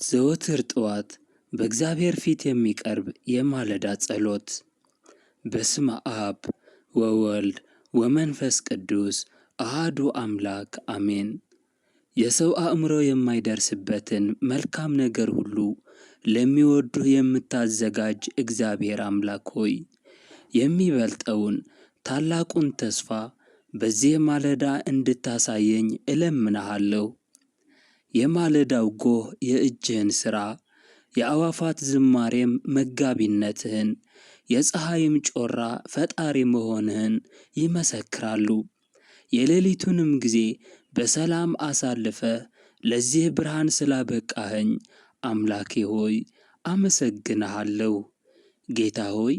ዘወትር ጠዋት በእግዚአብሔር ፊት የሚቀርብ የማለዳ ጸሎት። በስመ አብ ወወልድ ወመንፈስ ቅዱስ አሃዱ አምላክ አሜን። የሰው አእምሮ የማይደርስበትን መልካም ነገር ሁሉ ለሚወዱህ የምታዘጋጅ እግዚአብሔር አምላክ ሆይ፣ የሚበልጠውን ታላቁን ተስፋ በዚህ ማለዳ እንድታሳየኝ እለምንሃለሁ። የማለዳው ጎህ የእጅህን ሥራ፣ የአዕዋፋት ዝማሬም መጋቢነትህን፣ የፀሐይም ጮራ ፈጣሪ መሆንህን ይመሰክራሉ። የሌሊቱንም ጊዜ በሰላም አሳልፈህ ለዚህ ብርሃን ስላበቃኸኝ አምላኬ ሆይ አመሰግንሃለሁ። ጌታ ሆይ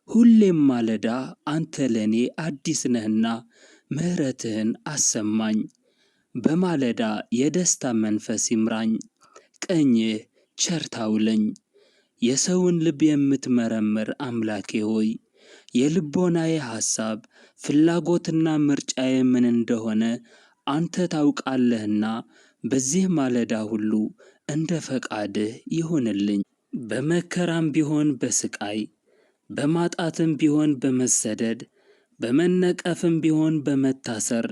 ሁሌም ማለዳ አንተ ለእኔ አዲስ ነህና ምሕረትህን አሰማኝ። በማለዳ የደስታ መንፈስ ይምራኝ፣ ቀኝህ ቸር ታውለኝ። የሰውን ልብ የምትመረምር አምላኬ ሆይ የልቦናዬ ሐሳብ ፍላጎትና ምርጫዬ ምን እንደሆነ አንተ ታውቃለህና በዚህ ማለዳ ሁሉ እንደ ፈቃድህ ይሁንልኝ። በመከራም ቢሆን በስቃይ፣ በማጣትም ቢሆን በመሰደድ፣ በመነቀፍም ቢሆን በመታሰር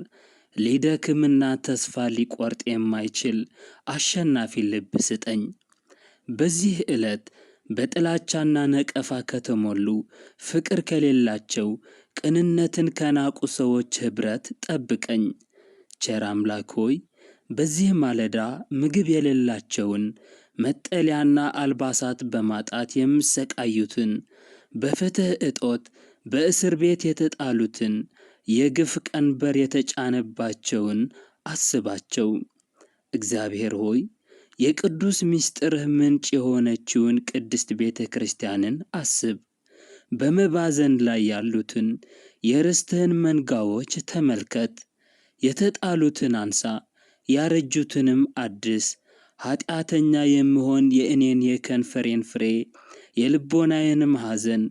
ሊደክምና ተስፋ ሊቆርጥ የማይችል አሸናፊ ልብ ስጠኝ። በዚህ ዕለት በጥላቻና ነቀፋ ከተሞሉ፣ ፍቅር ከሌላቸው፣ ቅንነትን ከናቁ ሰዎች ኅብረት ጠብቀኝ። ቸር አምላክ ሆይ በዚህ ማለዳ ምግብ የሌላቸውን፣ መጠለያና አልባሳት በማጣት የሚሰቃዩትን፣ በፍትሕ እጦት በእስር ቤት የተጣሉትን፣ የግፍ ቀንበር የተጫነባቸውን አስባቸው። እግዚአብሔር ሆይ የቅዱስ ምስጢርህ ምንጭ የሆነችውን ቅድስት ቤተ ክርስቲያንን አስብ። በመባዘን ላይ ያሉትን የርስትህን መንጋዎች ተመልከት። የተጣሉትን አንሳ፣ ያረጁትንም አድስ። ኃጢአተኛ የምሆን የእኔን የከንፈሬን ፍሬ፣ የልቦናዬንም ሐዘን፣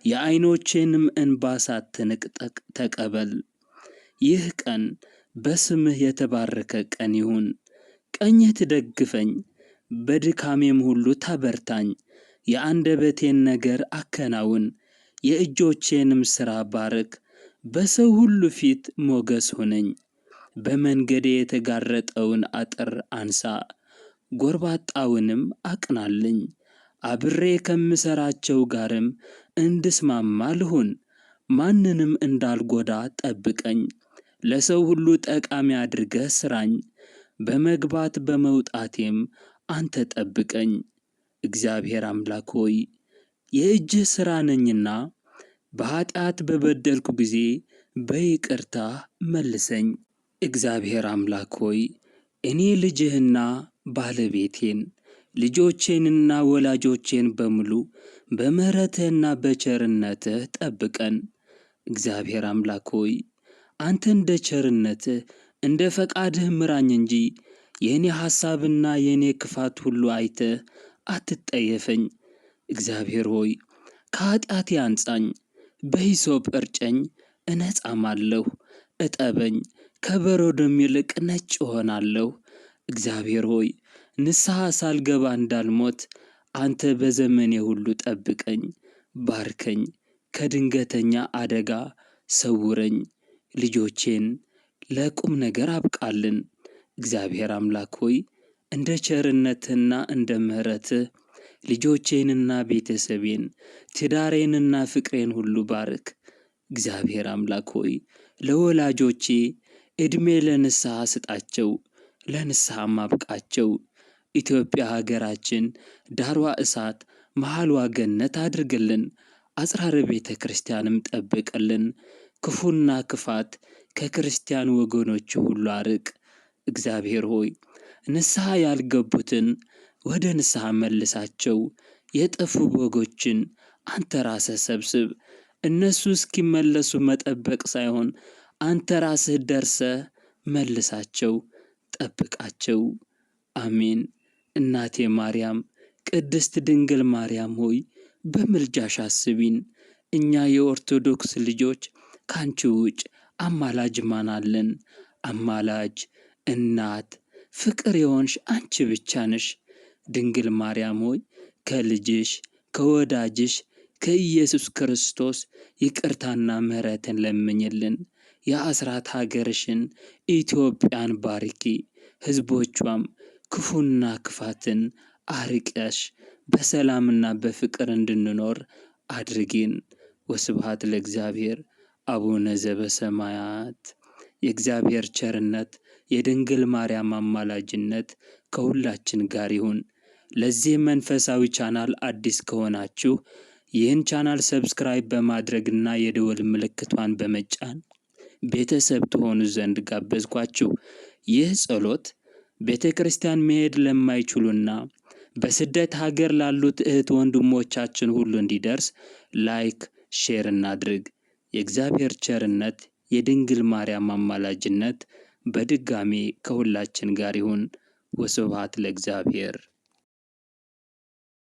የዐይኖቼንም እንባ ሳትንቅ ተቀበል። ይህ ቀን በስምህ የተባረከ ቀን ይሁን። ቀኝህ ትደግፈኝ፣ በድካሜም ሁሉ ታበርታኝ። የአንደበቴን ነገር አከናውን፣ የእጆቼንም ሥራ ባርክ። በሰው ሁሉ ፊት ሞገስ ሁነኝ። በመንገዴ የተጋረጠውን አጥር አንሳ፣ ጎርባጣውንም አቅናልኝ። አብሬ ከምሠራቸው ጋርም እንድስማማ ልሁን። ማንንም እንዳልጎዳ ጠብቀኝ። ለሰው ሁሉ ጠቃሚ አድርገህ ሥራኝ። በመግባት በመውጣቴም አንተ ጠብቀኝ። እግዚአብሔር አምላክ ሆይ የእጅህ ሥራ ነኝና በኃጢአት በበደልኩ ጊዜ በይቅርታህ መልሰኝ። እግዚአብሔር አምላክ ሆይ እኔ ልጅህና ባለቤቴን፣ ልጆቼንና ወላጆቼን በሙሉ በምሕረትህና በቸርነትህ ጠብቀን። እግዚአብሔር አምላክ ሆይ አንተ እንደ ቸርነትህ እንደ ፈቃድህ ምራኝ እንጂ የእኔ ሐሳብና የእኔ ክፋት ሁሉ አይተህ አትጠየፈኝ። እግዚአብሔር ሆይ ከኃጢአቴ አንጻኝ፣ በሂሶጵ እርጨኝ እነጻማለሁ። እጠበኝ፣ ከበረዶም ይልቅ ነጭ እሆናለሁ። እግዚአብሔር ሆይ ንስሐ ሳልገባ እንዳልሞት አንተ በዘመኔ ሁሉ ጠብቀኝ፣ ባርከኝ፣ ከድንገተኛ አደጋ ሰውረኝ። ልጆቼን ለቁም ነገር አብቃልን። እግዚአብሔር አምላክ ሆይ እንደ ቸርነትህና እንደ ምሕረትህ ልጆቼንና ቤተሰቤን፣ ትዳሬንና ፍቅሬን ሁሉ ባርክ። እግዚአብሔር አምላክ ሆይ ለወላጆቼ ዕድሜ ለንስሐ ስጣቸው፣ ለንስሐም አብቃቸው። ኢትዮጵያ ሀገራችን ዳሯ እሳት መሃልዋ ገነት አድርግልን። አጽራረ ቤተ ክርስቲያንም ጠብቅልን። ክፉና ክፋት ከክርስቲያን ወገኖች ሁሉ አርቅ። እግዚአብሔር ሆይ ንስሐ ያልገቡትን ወደ ንስሐ መልሳቸው። የጠፉ በጎችን አንተ ራስህ ሰብስብ። እነሱ እስኪመለሱ መጠበቅ ሳይሆን አንተ ራስህ ደርሰህ መልሳቸው፣ ጠብቃቸው። አሜን። እናቴ ማርያም፣ ቅድስት ድንግል ማርያም ሆይ በምልጃሽ አስቢን። እኛ የኦርቶዶክስ ልጆች ካንቺ ውጭ አማላጅ ማን አለን? አማላጅ፣ እናት፣ ፍቅር የሆንሽ አንቺ ብቻ ነሽ። ድንግል ማርያም ሆይ ከልጅሽ ከወዳጅሽ ከኢየሱስ ክርስቶስ ይቅርታና ምሕረትን ለምኝልን። የአስራት ሀገርሽን ኢትዮጵያን ባርኪ፣ ሕዝቦቿም ክፉና ክፋትን አርቀሽ በሰላምና በፍቅር እንድንኖር አድርጊን። ወስብሐት ለእግዚአብሔር። አቡነ ዘበሰማያት። የእግዚአብሔር ቸርነት የድንግል ማርያም አማላጅነት ከሁላችን ጋር ይሁን። ለዚህ መንፈሳዊ ቻናል አዲስ ከሆናችሁ ይህን ቻናል ሰብስክራይብ በማድረግና የደወል ምልክቷን በመጫን ቤተሰብ ትሆኑ ዘንድ ጋበዝኳችሁ። ይህ ጸሎት ቤተ ክርስቲያን መሄድ ለማይችሉና በስደት ሀገር ላሉት እህት ወንድሞቻችን ሁሉ እንዲደርስ ላይክ፣ ሼር እናድርግ። የእግዚአብሔር ቸርነት የድንግል ማርያም አማላጅነት በድጋሚ ከሁላችን ጋር ይሁን። ወስብሐት ለእግዚአብሔር።